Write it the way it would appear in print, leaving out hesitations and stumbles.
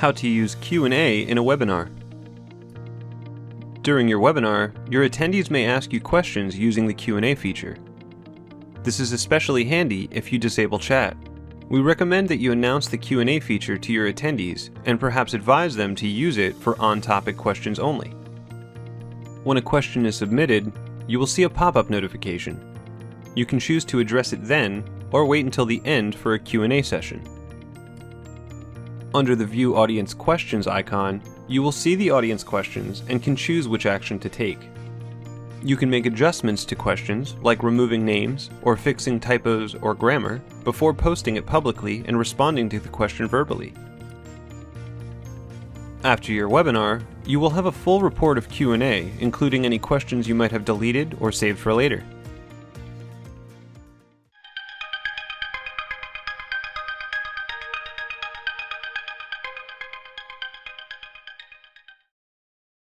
How to use Q&A in a webinar. During your webinar, your attendees may ask you questions using the Q&A feature. This is especially handy if you disable chat. We recommend that you announce the Q&A feature to your attendees and perhaps advise them to use it for on-topic questions only. When a question is submitted, you will see a pop-up notification. You can choose to address it then or wait until the end for a Q&A session. Under the View Audience Questions icon, you will see the audience questions and can choose which action to take. You can make adjustments to questions, like removing names or fixing typos or grammar, before posting it publicly and responding to the question verbally. After your webinar, you will have a full report of Q&A, including any questions you might have deleted or saved for later.